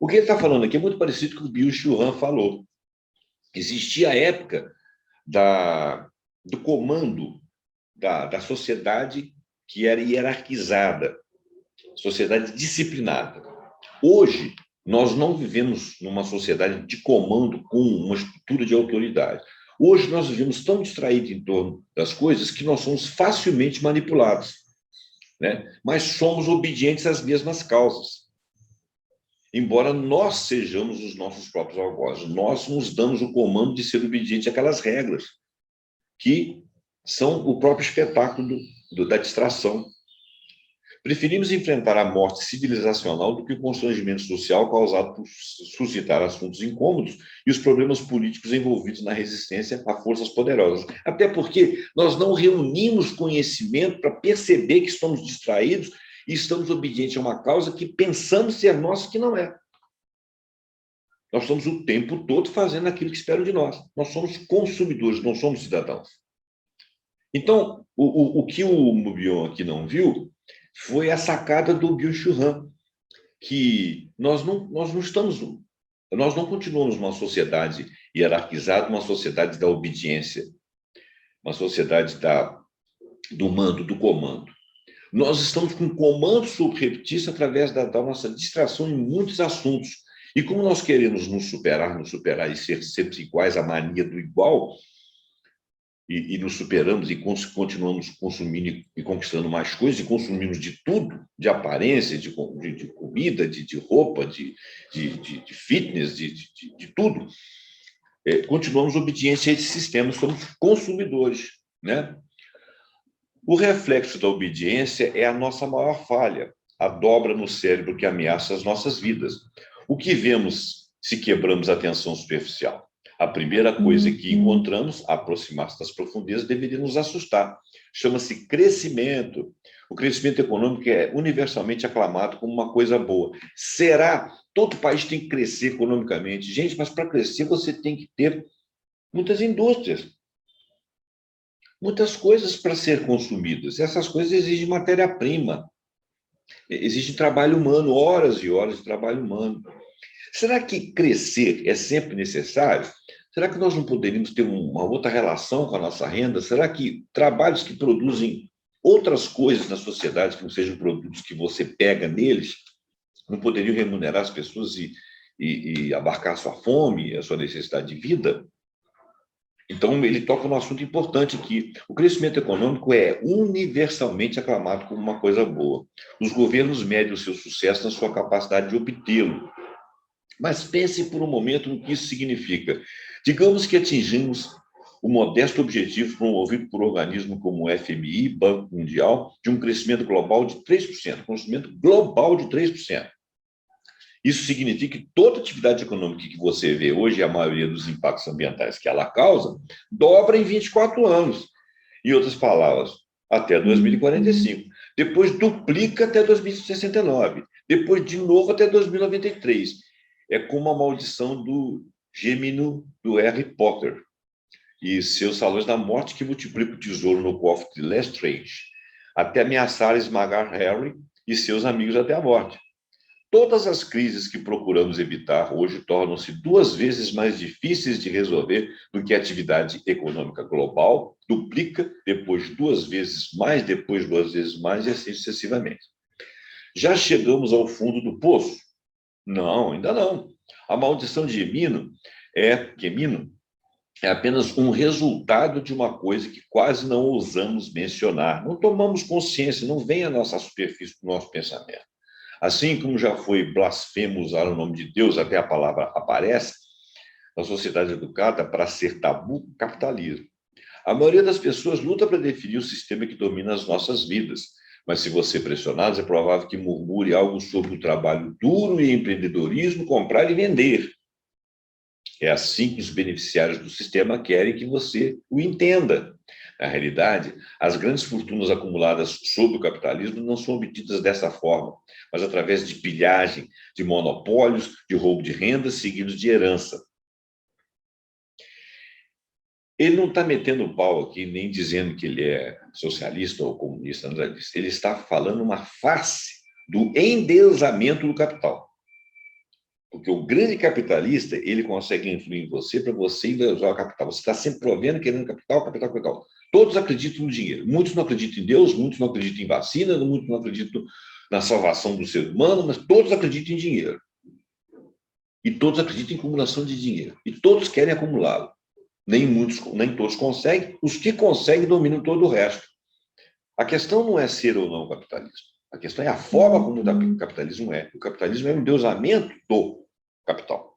O que ele está falando aqui é muito parecido com o que o Byung-Chul Han falou. Existia a época do comando da sociedade que era hierarquizada, sociedade disciplinada. Hoje, nós não vivemos numa sociedade de comando com uma estrutura de autoridade. Hoje nós vivemos tão distraídos em torno das coisas que nós somos facilmente manipulados, né? Mas somos obedientes às mesmas causas. Embora nós sejamos os nossos próprios algozes, nós nos damos o comando de ser obediente àquelas regras, que são o próprio espetáculo da distração. Preferimos enfrentar a morte civilizacional do que o constrangimento social causado por suscitar assuntos incômodos e os problemas políticos envolvidos na resistência a forças poderosas. Até porque nós não reunimos conhecimento para perceber que estamos distraídos e estamos obedientes a uma causa que pensamos ser nossa, que não é. Nós estamos o tempo todo fazendo aquilo que esperam de nós. Nós somos consumidores, não somos cidadãos. Então, o que o Mubion aqui não viu foi a sacada do Byung-Chul Han, que nós não continuamos uma sociedade hierarquizada, uma sociedade da obediência, uma sociedade do mando, do comando. Nós estamos com comando subreptício através da nossa distração em muitos assuntos. E como nós queremos nos superar e ser sempre iguais, a mania do igual, e nos superamos e continuamos consumindo e conquistando mais coisas, e consumimos de tudo, de aparência, de comida, de roupa, de fitness, de tudo. Continuamos obedientes a esse sistema, somos consumidores, né? O reflexo da obediência é a nossa maior falha, a dobra no cérebro que ameaça as nossas vidas. O que vemos se quebramos a atenção superficial? A primeira coisa que encontramos, aproximar-se das profundezas, deveria nos assustar. Chama-se crescimento. O crescimento econômico é universalmente aclamado como uma coisa boa. Será? Todo país tem que crescer economicamente. Gente, mas para crescer você tem que ter muitas indústrias, muitas coisas para ser consumidas. Essas coisas exigem matéria-prima, exige trabalho humano, horas e horas de trabalho humano. Será que crescer é sempre necessário? Será que nós não poderíamos ter uma outra relação com a nossa renda? Será que trabalhos que produzem outras coisas na sociedade, que não sejam produtos que você pega neles, não poderiam remunerar as pessoas e abarcar a sua fome, a sua necessidade de vida? Então, ele toca num assunto importante aqui. O crescimento econômico é universalmente aclamado como uma coisa boa. Os governos medem o seu sucesso na sua capacidade de obtê-lo. Mas pense por um momento no que isso significa. Digamos que atingimos o modesto objetivo promovido por organismos como o FMI, Banco Mundial, de um crescimento global de 3%, crescimento global de 3%. Isso significa que toda atividade econômica que você vê hoje, a maioria dos impactos ambientais que ela causa, dobra em 24 anos. Em outras palavras, até 2045. Depois duplica até 2069. Depois, de novo, até 2093. É como a maldição do Gêmino do Harry Potter e seus salões da morte que multiplica o tesouro no cofre de Lestrange, até ameaçar esmagar Harry e seus amigos até a morte. Todas as crises que procuramos evitar hoje tornam-se 2 vezes mais difíceis de resolver do que a atividade econômica global duplica, depois 2 vezes mais, depois 2 vezes mais, e assim sucessivamente. Já chegamos ao fundo do poço? Não, ainda não. A maldição de Gemino é apenas um resultado de uma coisa que quase não ousamos mencionar. Não tomamos consciência, não vem à nossa superfície do nosso pensamento. Assim como já foi blasfemo usar o nome de Deus, até a palavra aparece, na sociedade educada, para ser tabu, capitalismo. A maioria das pessoas luta para definir o sistema que domina as nossas vidas, mas se você pressionar, é provável que murmure algo sobre o trabalho duro e empreendedorismo, comprar e vender. É assim que os beneficiários do sistema querem que você o entenda. Na realidade, as grandes fortunas acumuladas sob o capitalismo não são obtidas dessa forma, mas através de pilhagem, de monopólios, de roubo de renda, seguidos de herança. Ele não está metendo pau aqui, nem dizendo que ele é socialista ou comunista, nada disso. Ele está falando uma face do endeusamento do capital. Porque o grande capitalista, ele consegue influir em você para você usar o capital. Você está sempre provendo, querendo capital, capital, capital. Todos acreditam no dinheiro. Muitos não acreditam em Deus, muitos não acreditam em vacina, muitos não acreditam na salvação do ser humano, mas todos acreditam em dinheiro. E todos acreditam em acumulação de dinheiro. E todos querem acumulá-lo. Nem todos conseguem. Os que conseguem dominam todo o resto. A questão não é ser ou não capitalismo. A questão é a forma como o capitalismo é. O capitalismo é um endeusamento do capital.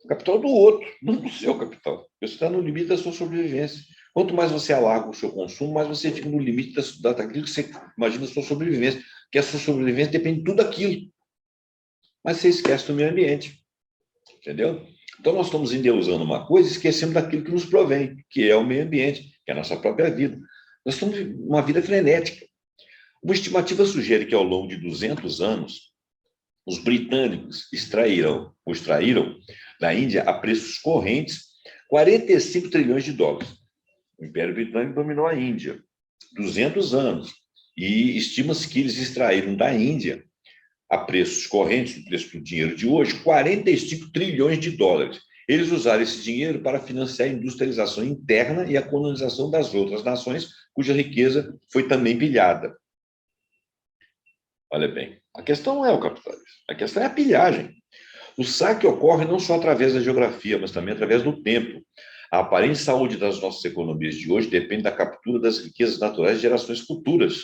O capital do outro, não do seu capital. Você está no limite da sua sobrevivência. Quanto mais você alarga o seu consumo, mais você fica no limite daquilo que você imagina a sua sobrevivência. Porque a sua sobrevivência depende de tudo aquilo. Mas você esquece do meio ambiente. Entendeu? Então, nós estamos endeusando uma coisa e esquecemos daquilo que nos provém, que é o meio ambiente, que é a nossa própria vida. Nós estamos uma vida frenética. Uma estimativa sugere que, ao longo de 200 anos, os britânicos extraíram da Índia, a preços correntes, 45 trilhões de dólares. O Império Britânico dominou a Índia 200 anos e estima-se que eles extraíram da Índia, a preços correntes, o preço do dinheiro de hoje, 45 trilhões de dólares. Eles usaram esse dinheiro para financiar a industrialização interna e a colonização das outras nações, cuja riqueza foi também pilhada. Olha bem, a questão não é o capitalismo, a questão é a pilhagem. O saque ocorre não só através da geografia, mas também através do tempo. A aparente saúde das nossas economias de hoje depende da captura das riquezas naturais de gerações futuras.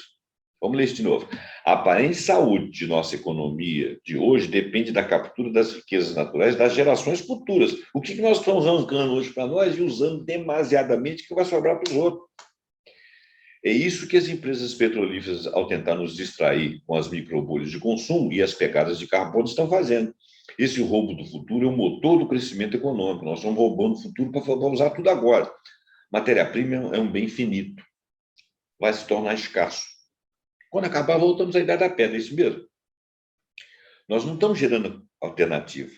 Vamos ler isso de novo. A aparente saúde de nossa economia de hoje depende da captura das riquezas naturais das gerações futuras. O que nós estamos arrancando hoje para nós e usando demasiadamente que vai sobrar para os outros? É isso que as empresas petrolíferas, ao tentar nos distrair com as microbolhas de consumo e as pegadas de carbono, estão fazendo. Esse roubo do futuro é o motor do crescimento econômico. Nós estamos roubando o futuro para usar tudo agora. Matéria-prima é um bem finito. Vai se tornar escasso. Quando acabar, voltamos à idade da pedra, é isso mesmo. Nós não estamos gerando alternativa.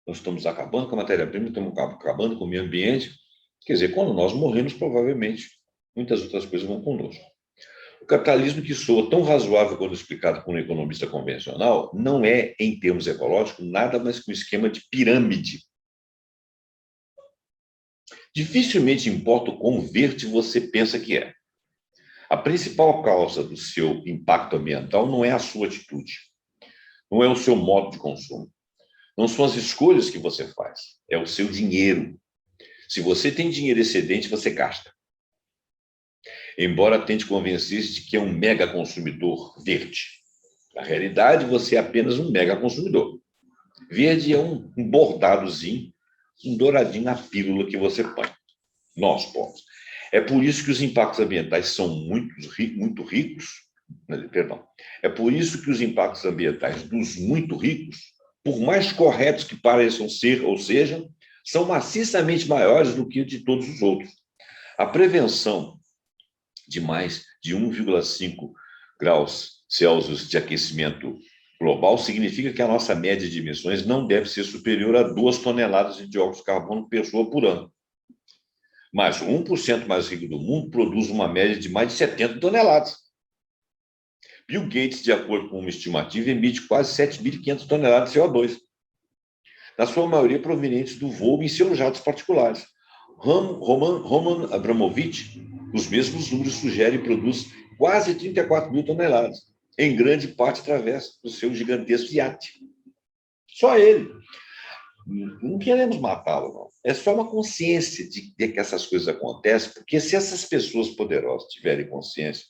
Nós estamos acabando com a matéria-prima, estamos acabando com o meio ambiente. Quer dizer, quando nós morremos, provavelmente, muitas outras coisas vão conosco. O capitalismo, que soa tão razoável quando explicado por um economista convencional, não é, em termos ecológicos, nada mais que um esquema de pirâmide. Dificilmente importa o quão verde você pensa que é. A principal causa do seu impacto ambiental não é a sua atitude, não é o seu modo de consumo, não são as escolhas que você faz, é o seu dinheiro. Se você tem dinheiro excedente, você gasta. Embora tente convencer-se de que é um mega consumidor verde. Na realidade, você é apenas um mega consumidor. Verde é um bordadozinho, um douradinho na pílula que você põe. Nós pomos. É por isso que os impactos ambientais são muito ricos. Perdão. É por isso que os impactos ambientais dos muito ricos, por mais corretos que pareçam ser ou sejam, são maciçamente maiores do que de todos os outros. A prevenção de mais de 1,5 graus Celsius de aquecimento global significa que a nossa média de emissões não deve ser superior a 2 toneladas de dióxido de carbono por pessoa por ano. Mas o 1% mais rico do mundo produz uma média de mais de 70 toneladas. Bill Gates, de acordo com uma estimativa, emite quase 7.500 toneladas de CO2, na sua maioria provenientes do voo em seus jatos particulares. Roman Abramovich, os mesmos números sugerem, produz quase 34 mil toneladas, em grande parte através do seu gigantesco iate. Só ele. Não queremos matá-lo, não. É só uma consciência de que essas coisas acontecem, porque se essas pessoas poderosas tiverem consciência,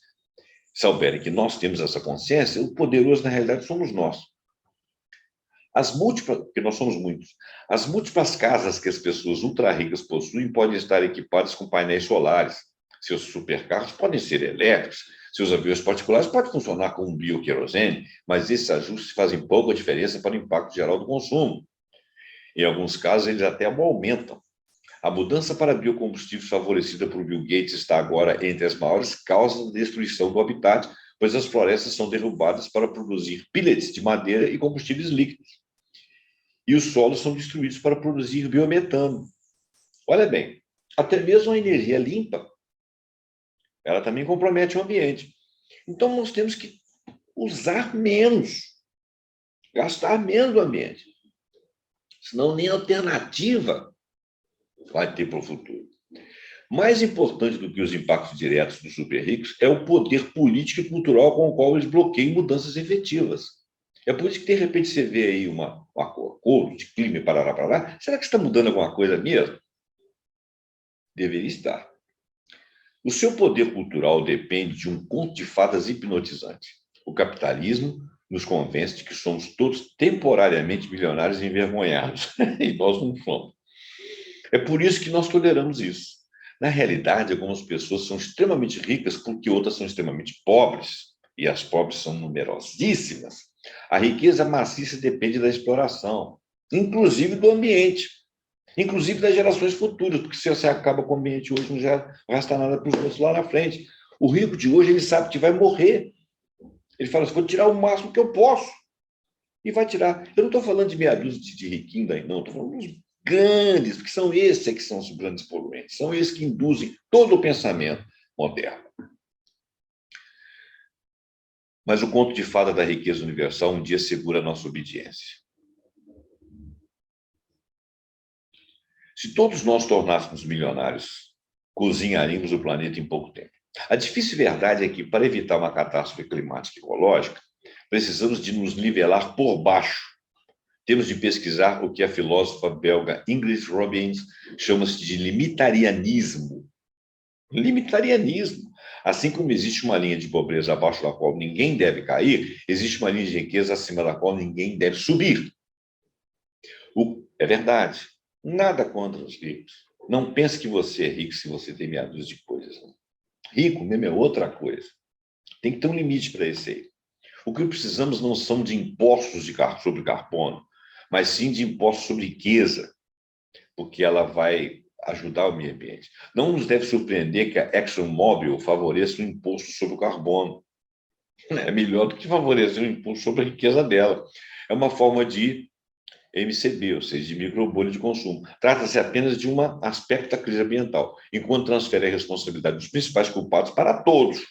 souberem que nós temos essa consciência, o poderoso, na realidade, somos nós. Porque nós somos muitos, as múltiplas casas que as pessoas ultra-ricas possuem podem estar equipadas com painéis solares. Seus supercarros podem ser elétricos, seus aviões particulares podem funcionar com bioquerosene, mas esses ajustes fazem pouca diferença para o impacto geral do consumo. Em alguns casos, eles até aumentam. A mudança para biocombustíveis favorecida por Bill Gates está agora entre as maiores causas da destruição do habitat, pois as florestas são derrubadas para produzir pellets de madeira e combustíveis líquidos. E os solos são destruídos para produzir biometano. Olha bem, até mesmo a energia limpa, ela também compromete o ambiente. Então, nós temos que usar menos, gastar menos o ambiente. Senão, nem alternativa vai ter para o futuro. Mais importante do que os impactos diretos dos super ricos é o poder político e cultural com o qual eles bloqueiam mudanças efetivas. É por isso que, de repente, você vê aí um acordo de clima e parará. Será que está mudando alguma coisa mesmo? Deveria estar. O seu poder cultural depende de um conto de fadas hipnotizante. O capitalismo nos convence de que somos todos temporariamente milionários e envergonhados. E nós não somos. É por isso que nós toleramos isso. Na realidade, algumas pessoas são extremamente ricas porque outras são extremamente pobres. E as pobres são numerosíssimas. A riqueza maciça depende da exploração, inclusive do ambiente, inclusive das gerações futuras, porque se você acaba com o ambiente hoje, não já resta nada para os outros lá na frente. O rico de hoje, ele sabe que vai morrer. Ele fala assim, vou tirar o máximo que eu posso. E vai tirar. Eu não estou falando de meia dúzia de riquinho daí, não. Estou falando dos grandes, porque são esses que são os grandes poluentes, são esses que induzem todo o pensamento moderno. Mas o conto de fada da riqueza universal um dia segura a nossa obediência. Se todos nós tornássemos milionários, cozinharíamos o planeta em pouco tempo. A difícil verdade é que, para evitar uma catástrofe climática e ecológica, precisamos de nos nivelar por baixo. Temos de pesquisar o que a filósofa belga Ingrid Robbins chama-se de limitarianismo. Limitarianismo. Assim como existe uma linha de pobreza abaixo da qual ninguém deve cair, existe uma linha de riqueza acima da qual ninguém deve subir. É verdade. Nada contra os ricos. Não pense que você é rico se você tem meia dúzia de coisas. Rico mesmo é outra coisa. Tem que ter um limite para isso aí. O que precisamos não são de impostos sobre carbono, mas sim de impostos sobre riqueza, porque ela vai ajudar o meio ambiente. Não nos deve surpreender que a ExxonMobil favoreça o imposto sobre o carbono. É melhor do que favorecer o imposto sobre a riqueza dela. É uma forma de MCB, ou seja, de microbolha de consumo. Trata-se apenas de um aspecto da crise ambiental, enquanto transfere a responsabilidade dos principais culpados para todos.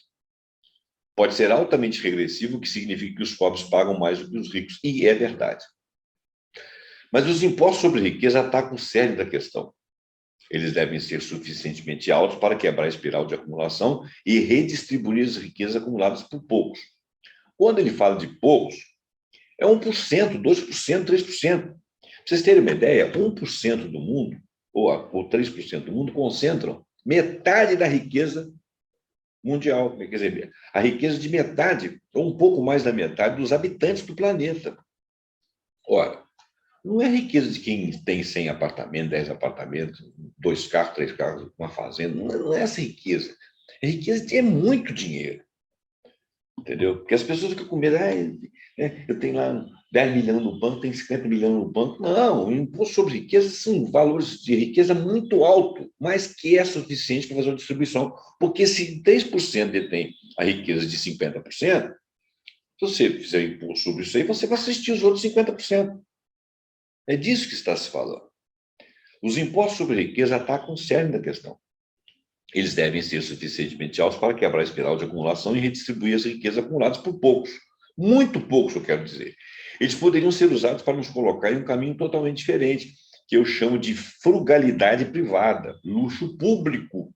Pode ser altamente regressivo, o que significa que os pobres pagam mais do que os ricos, e é verdade. Mas os impostos sobre riqueza atacam o cerne da questão. Eles devem ser suficientemente altos para quebrar a espiral de acumulação e redistribuir as riquezas acumuladas por poucos. Quando ele fala de poucos, é 1%, 2%, 3%. Para vocês terem uma ideia, 1% do mundo, ou 3% do mundo, concentram metade da riqueza mundial. Quer dizer, a riqueza de metade, ou um pouco mais da metade, dos habitantes do planeta. Ora, não é riqueza de quem tem 100 apartamentos, 10 apartamentos, 2 carros, 3 carros, uma fazenda. Não é essa riqueza. É riqueza de muito dinheiro. Entendeu? Porque as pessoas ficam com medo. Eu tenho lá 10 milhões no banco, tenho 50 milhões no banco. Não, o imposto sobre riqueza são valores de riqueza muito alto, mas que é suficiente para fazer uma distribuição. Porque se 3% detém a riqueza de 50%, se você fizer imposto sobre isso aí, você vai assistir os outros 50%. É disso que está se falando. Os impostos sobre riqueza atacam o cerne da questão. Eles devem ser suficientemente altos para quebrar a espiral de acumulação e redistribuir as riquezas acumuladas por poucos. Muito poucos, eu quero dizer. Eles poderiam ser usados para nos colocar em um caminho totalmente diferente, que eu chamo de frugalidade privada, luxo público.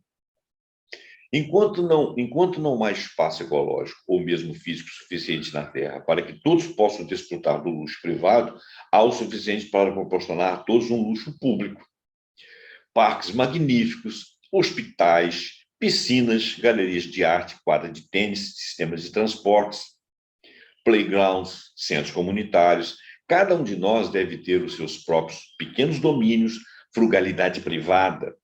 Enquanto não há mais espaço ecológico ou mesmo físico suficiente na Terra para que todos possam desfrutar do luxo privado, há o suficiente para proporcionar a todos um luxo público. Parques magníficos, hospitais, piscinas, galerias de arte, quadra de tênis, sistemas de transportes, playgrounds, centros comunitários. Cada um de nós deve ter os seus próprios pequenos domínios, frugalidade privada.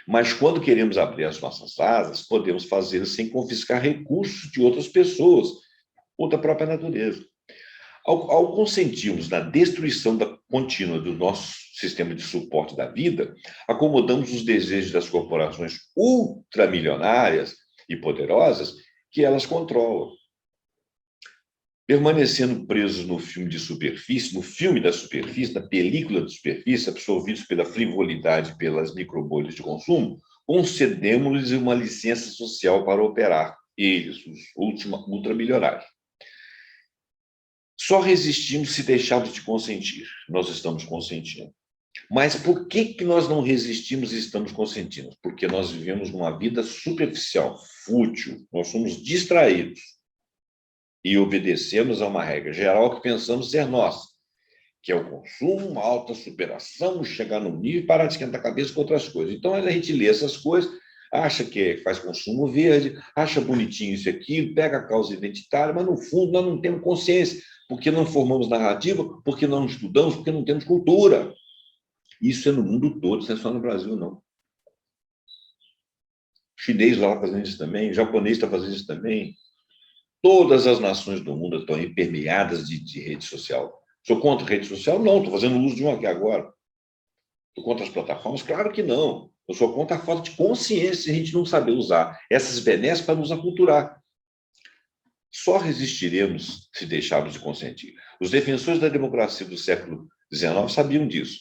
Mas quando queremos abrir as nossas asas, podemos fazê-lo sem confiscar recursos de outras pessoas ou da própria natureza. Ao consentirmos na destruição contínua do nosso sistema de suporte da vida, acomodamos os desejos das corporações ultramilionárias e poderosas que elas controlam. Permanecendo presos no filme de superfície, no filme da superfície, na película da superfície, absorvidos pela frivolidade, pelas microbolhas de consumo, concedemos-lhes uma licença social para operar, eles, os ultramilionários. Só resistimos se deixarmos de consentir. Nós estamos consentindo. Mas por que nós não resistimos e estamos consentindo? Porque nós vivemos uma vida superficial, fútil, nós somos distraídos e obedecemos a uma regra geral que pensamos ser nossa, que é o consumo, uma alta superação, chegar no nível e parar de esquentar a cabeça com outras coisas. Então, a gente lê essas coisas, acha que faz consumo verde, acha bonitinho isso aqui, pega a causa identitária, mas, no fundo, nós não temos consciência, porque não formamos narrativa, porque não estudamos, porque não temos cultura. Isso é no mundo todo, isso não é só no Brasil, não. O chinês lá fazendo isso também, o japonês está fazendo isso também. Todas as nações do mundo estão aí permeadas de rede social. Sou contra a rede social? Não, estou fazendo uso de uma aqui agora. Estou contra as plataformas? Claro que não. Eu sou contra a falta de consciência se a gente não saber usar essas benesses para nos aculturar. Só resistiremos se deixarmos de consentir. Os defensores da democracia do século XIX sabiam disso.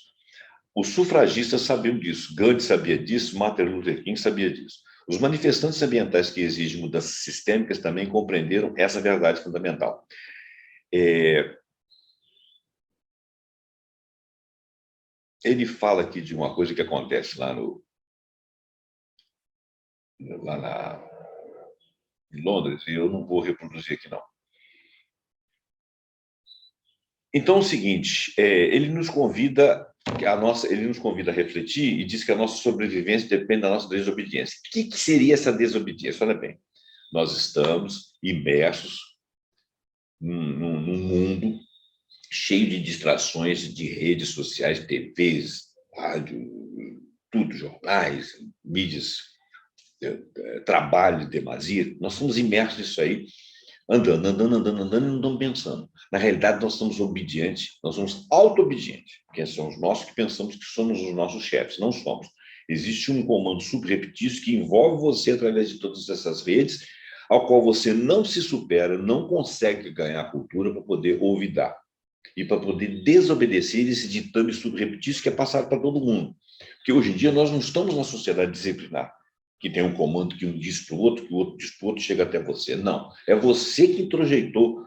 Os sufragistas sabiam disso, Gandhi sabia disso, Martin Luther King sabia disso. Os manifestantes ambientais que exigem mudanças sistêmicas também compreenderam essa verdade fundamental. Ele fala aqui de uma coisa que acontece lá em Londres, e eu não vou reproduzir aqui, não. Então, é o seguinte, ele nos convida a refletir e diz que a nossa sobrevivência depende da nossa desobediência. O que seria essa desobediência? Olha bem, nós estamos imersos num mundo cheio de distrações de redes sociais, TVs, rádio, tudo, jornais, mídias, trabalho em demasia. Nós estamos imersos nisso aí, andando e não estamos pensando. Na realidade, nós somos obedientes, nós somos auto-obedientes, porque somos nós que pensamos que somos os nossos chefes, não somos. Existe um comando subreptício que envolve você através de todas essas redes, ao qual você não se supera, não consegue ganhar cultura para poder olvidar e para poder desobedecer esse ditame subreptício que é passado para todo mundo. Porque hoje em dia nós não estamos na sociedade disciplinar, que tem um comando que um diz para o outro, que o outro diz para o outro, chega até você. Não, é você que introjetou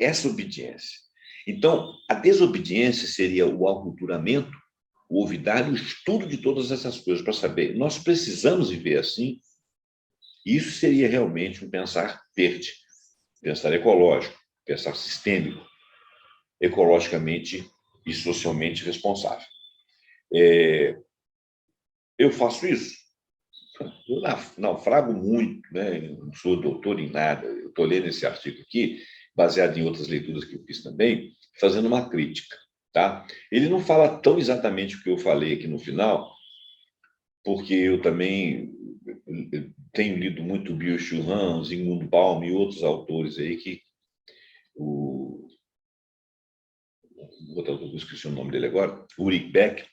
essa obediência. Então, a desobediência seria o aculturamento, o olvidar e o estudo de todas essas coisas para saber, nós precisamos viver assim? Isso seria realmente um pensar verde, pensar ecológico, pensar sistêmico, ecologicamente e socialmente responsável. Eu faço isso? Eu naufrago muito, né? Não sou doutor em nada. Eu estou lendo esse artigo aqui, baseado em outras leituras que eu fiz também, fazendo uma crítica. Tá? Ele não fala tão exatamente o que eu falei aqui no final, porque eu também tenho lido muito Byung-Chul Han, Zygmunt Bauman e outros autores aí que eu esqueci o nome dele agora, Ulrich Beck,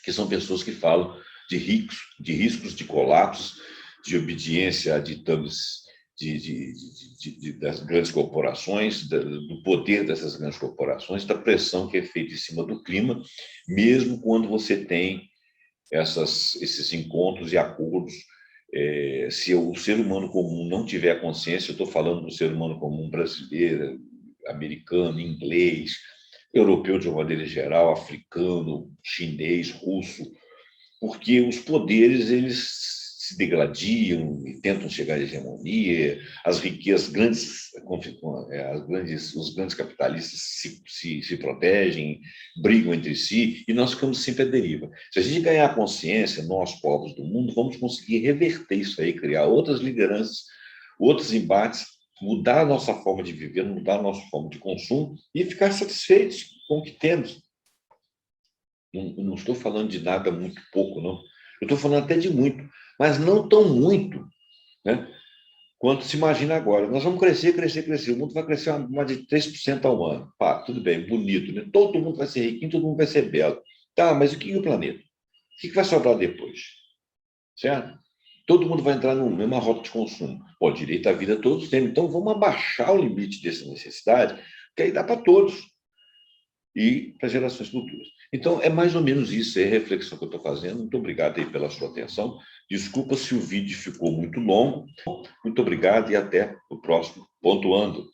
que são pessoas que falam de riscos de colapsos, de obediência a ditames das grandes corporações, do poder dessas grandes corporações, da pressão que é feita em cima do clima, mesmo quando você tem esses encontros e acordos. Se o ser humano comum não tiver consciência, eu estou falando do ser humano comum brasileiro, americano, inglês, europeu de uma maneira geral, africano, chinês, russo, porque os poderes eles se degladiam e tentam chegar à hegemonia, as riquezas grandes, os grandes capitalistas se protegem, brigam entre si, e nós ficamos sempre à deriva. Se a gente ganhar consciência, nós, povos do mundo, vamos conseguir reverter isso aí, criar outras lideranças, outros embates, mudar a nossa forma de viver, mudar a nossa forma de consumo e ficar satisfeitos com o que temos. Não estou falando de nada muito pouco, não. Eu estou falando até de muito, mas não tão muito, né, quanto se imagina agora. Nós vamos crescer. O mundo vai crescer mais de 3% ao ano. Pá, tudo bem, bonito, né? Todo mundo vai ser riquinho, todo mundo vai ser belo. Tá, mas o que é o planeta? O que vai sobrar depois? Certo? Todo mundo vai entrar numa mesma rota de consumo. Pô, direito à vida todos têm. Então, vamos abaixar o limite dessa necessidade, que aí dá para todos e para gerações futuras. Então, é mais ou menos isso, é a reflexão que eu estou fazendo. Muito obrigado aí pela sua atenção. Desculpa se o vídeo ficou muito longo. Muito obrigado e até o próximo Pontuando.